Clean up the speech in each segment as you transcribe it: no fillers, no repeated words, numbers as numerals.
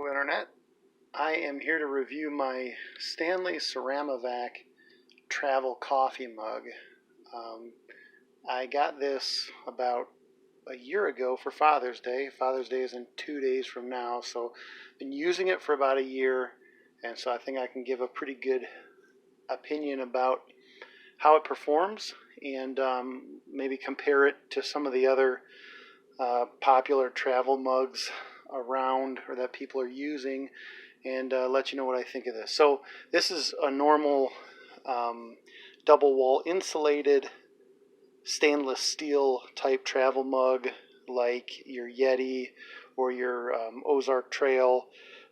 Hello Internet. I am here to review my Stanley Ceramivac travel coffee mug. I got this about a year ago for Father's Day. Father's Day is in 2 days from now, so I've been using it for about a year, and so I think I can give a pretty good opinion about how it performs and maybe compare it to some of the other popular travel mugs around or that people are using, and let you know what I think of this. So this is a normal double wall insulated stainless steel type travel mug, like your Yeti or your Ozark Trail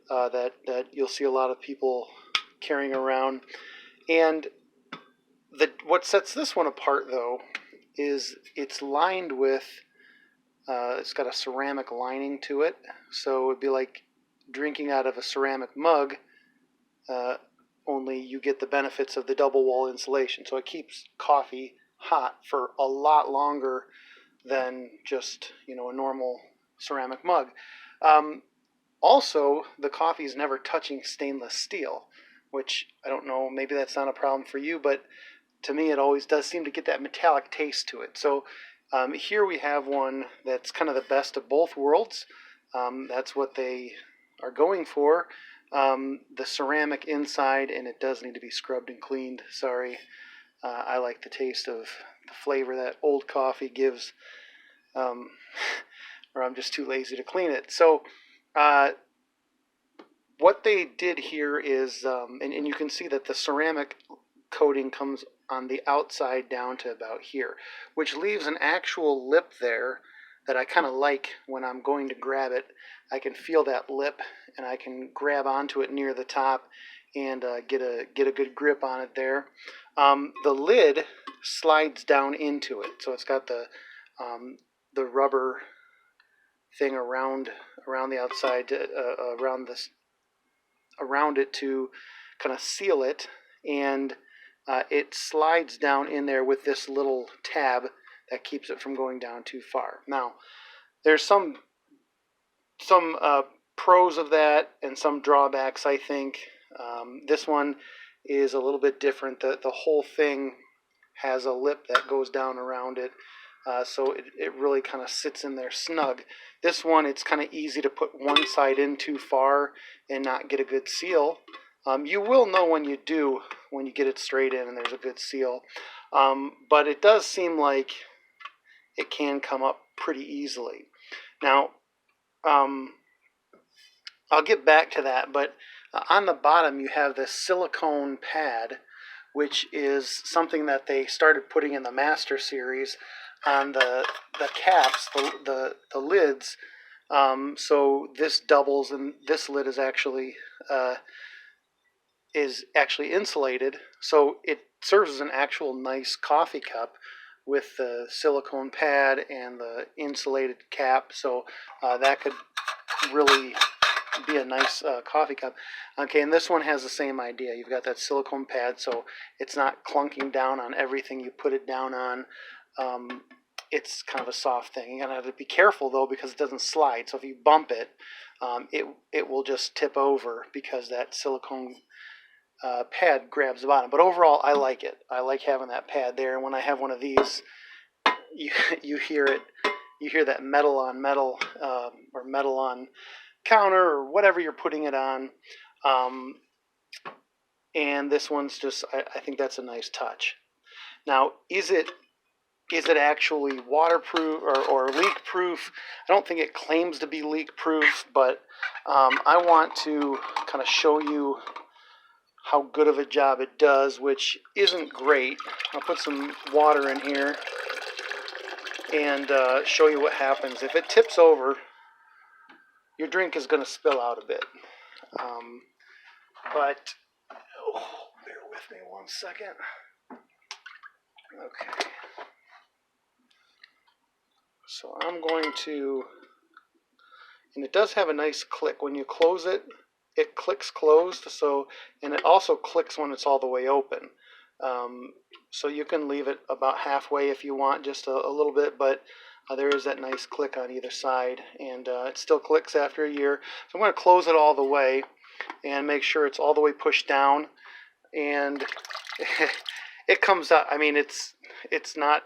that you'll see a lot of people carrying around. And what sets this one apart, though, is it's lined with it's got a ceramic lining to it, so it'd be like drinking out of a ceramic mug, only you get the benefits of the double wall insulation. So it keeps coffee hot for a lot longer than just a normal ceramic mug. Also, the coffee is never touching stainless steel, which I don't know, maybe that's not a problem for you, but to me it always does seem to get that metallic taste to it. So here we have one that's kind of the best of both worlds. That's what they are going for. The ceramic inside, and it does need to be scrubbed and cleaned. Sorry. I like the taste of the flavor that old coffee gives, or I'm just too lazy to clean it. So what they did here is, and you can see that the ceramic coating comes on the outside down to about here, which leaves an actual lip there that I kind of like. When I'm going to grab it, I can feel that lip, and I can grab onto it near the top and get a good grip on it there. The lid slides down into it, so it's got the rubber thing around the outside, around it to kind of seal it, and it slides down in there with this little tab that keeps it from going down too far. Now, there's some pros of that and some drawbacks, I think. This one is a little bit different. The whole thing has a lip that goes down around it, so it really kind of sits in there snug. This one, it's kind of easy to put one side in too far and not get a good seal. You will know when you do, when you get it straight in and there's a good seal. But it does seem like it can come up pretty easily. Now, I'll get back to that, but on the bottom you have this silicone pad, which is something that they started putting in the Master Series on the caps, the lids. So this doubles, and this lid is actually insulated, so it serves as an actual nice coffee cup with the silicone pad and the insulated cap. So that could really be a nice coffee cup. Okay, and this one has the same idea. You've got that silicone pad, so it's not clunking down on everything you put it down on. It's kind of a soft thing. You're gonna have to be careful though, because it doesn't slide. So if you bump it, it will just tip over because that silicone pad grabs the bottom. But overall, I like it. I like having that pad there. And when I have one of these, you hear it. You hear that metal on metal, or metal on counter, or whatever you're putting it on. And this one's just, I think that's a nice touch. Now, is it actually waterproof or leak proof? I don't think it claims to be leak proof, but I want to kind of show you how good of a job it does, which isn't great. I'll put some water in here and show you what happens. If it tips over, your drink is going to spill out a bit. But bear with me 1 second. Okay. So I'm going to, and it does have a nice click. When you close it, it clicks closed, and it also clicks when it's all the way open. So you can leave it about halfway if you want, just a little bit, but There is that nice click on either side, and it still clicks after a year. So I'm going to close it all the way and make sure it's all the way pushed down, and it comes out. I mean, it's not.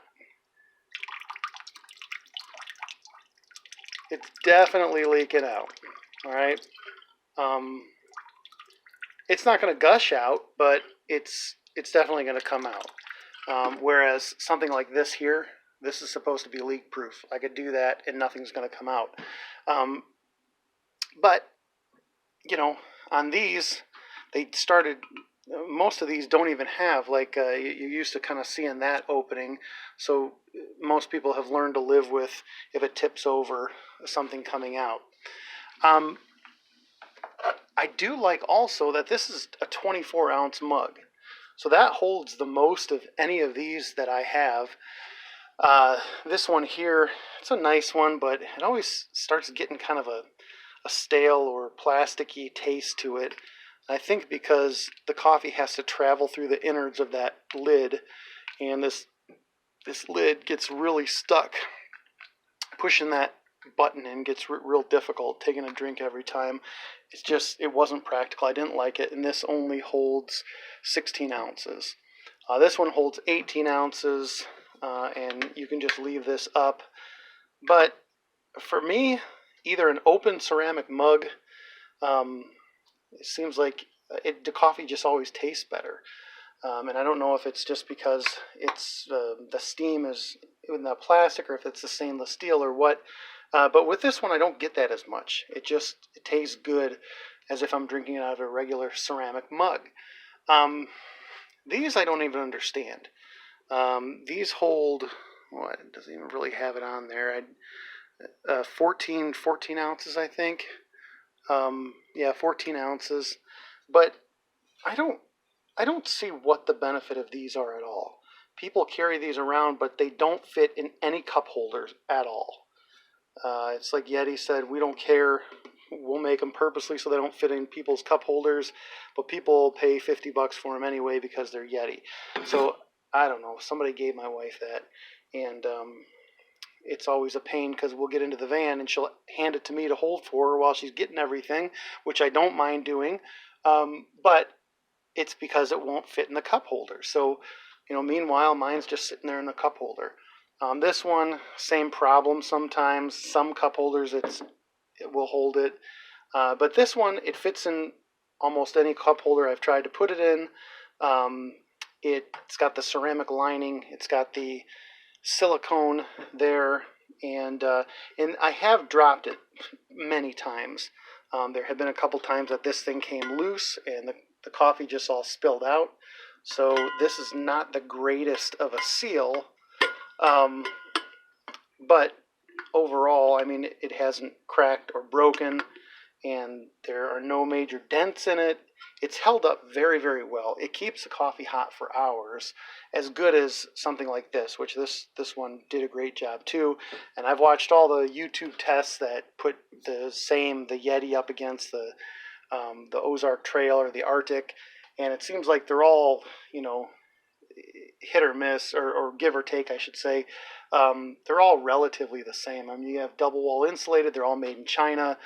It's definitely leaking out. All right. It's not going to gush out, but it's definitely going to come out. Whereas something like this here, this is supposed to be leak proof. I could do that and nothing's going to come out. But, you know, on these, they started, most of these don't even have, like you used to kind of seeing that opening. So most people have learned to live with, if it tips over, something coming out. I do like also that this is a 24-ounce mug. So that holds the most of any of these that I have. This one here, it's a nice one, but it always starts getting kind of a stale or plasticky taste to it. I think because the coffee has to travel through the innards of that lid, and this lid gets really stuck. Pushing that button in gets real difficult, taking a drink every time. It wasn't practical. I didn't like it, and this only holds 16 ounces. This one holds 18 ounces, and you can just leave this up. But for me, either an open ceramic mug, it seems like the coffee just always tastes better. And I don't know if it's just because it's the steam is in the plastic, or if it's the stainless steel, or what. But with this one, I don't get that as much. It tastes good as if I'm drinking it out of a regular ceramic mug. These I don't even understand. These hold, well, it doesn't even really have it on there. 14 ounces, I think. 14 ounces. But I don't see what the benefit of these are at all. People carry these around, but they don't fit in any cup holders at all. It's like Yeti said, we don't care. We'll make them purposely so they don't fit in people's cup holders, but people pay $50 for them anyway because they're Yeti. So I don't know. Somebody gave my wife that, and it's always a pain because we'll get into the van and she'll hand it to me to hold for her while she's getting everything, which I don't mind doing. But it's because it won't fit in the cup holder. So, meanwhile, mine's just sitting there in the cup holder. This one, same problem sometimes. Some cup holders, it will hold it. But this one, it fits in almost any cup holder I've tried to put it in. It's got the ceramic lining. It's got the silicone there. And I have dropped it many times. There have been a couple times that this thing came loose and the coffee just all spilled out. So this is not the greatest of a seal. But overall, I mean, it hasn't cracked or broken, and there are no major dents in it. It's held up very, very well. It keeps the coffee hot for hours, as good as something like this, which this one did a great job too. And I've watched all the YouTube tests that put the Yeti up against the Ozark Trail or the Arctic, and it seems like they're all, hit or miss, or give or take, I should say. They're all relatively the same. I mean, you have double wall insulated. They're all made in China.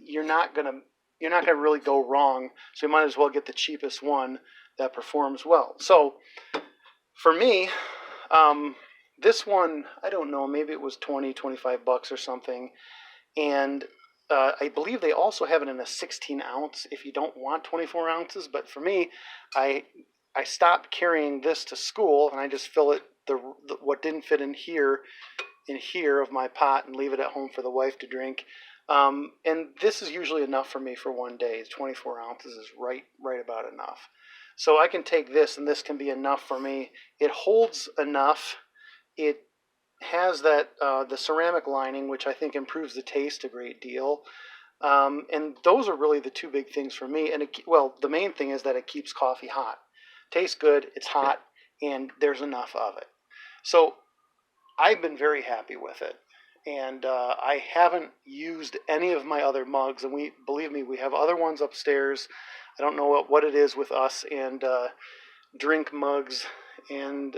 You're not gonna really go wrong. So you might as well get the cheapest one that performs well. So for me, this one, I don't know, maybe it was $25 or something, and I believe they also have it in a 16 ounce if you don't want 24 ounces. But for me, I stopped carrying this to school, and I just fill it what didn't fit in here of my pot and leave it at home for the wife to drink. And this is usually enough for me for one day. 24 ounces is right about enough. So I can take this, and this can be enough for me. It holds enough. It has that the ceramic lining, which I think improves the taste a great deal. And those are really the two big things for me. And the main thing is that it keeps coffee hot. Tastes good, it's hot, and there's enough of it. So I've been very happy with it. And I haven't used any of my other mugs. And believe me, we have other ones upstairs. I don't know what it is with us and drink mugs. And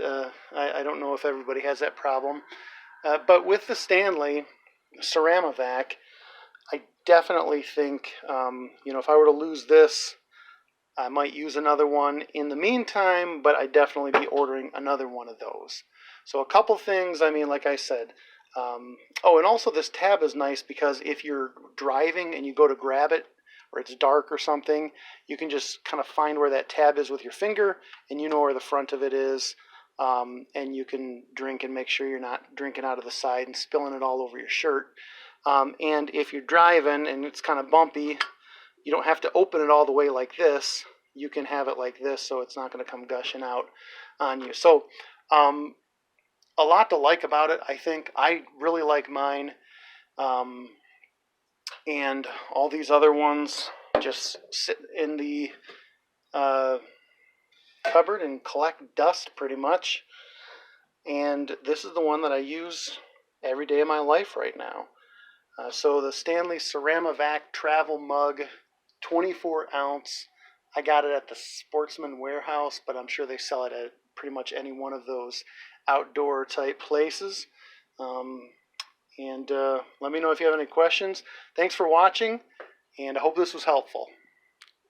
I don't know if everybody has that problem. But with the Stanley Ceramivac, I definitely think, if I were to lose this, I might use another one in the meantime, but I'd definitely be ordering another one of those. So a couple things, like I said. And also this tab is nice because if you're driving and you go to grab it, or it's dark or something, you can just kind of find where that tab is with your finger, and you know where the front of it is, and you can drink and make sure you're not drinking out of the side and spilling it all over your shirt. And if you're driving and it's kind of bumpy, you don't have to open it all the way like this. You can have it like this, so it's not going to come gushing out on you. So a lot to like about it. I think I really like mine. And all these other ones just sit in the cupboard and collect dust pretty much. And this is the one that I use every day of my life right now. So the Stanley Ceramivac travel mug, 24 ounce. I got it at the Sportsman Warehouse, but I'm sure they sell it at pretty much any one of those outdoor type places. And let me know if you have any questions. Thanks for watching, and I hope this was helpful.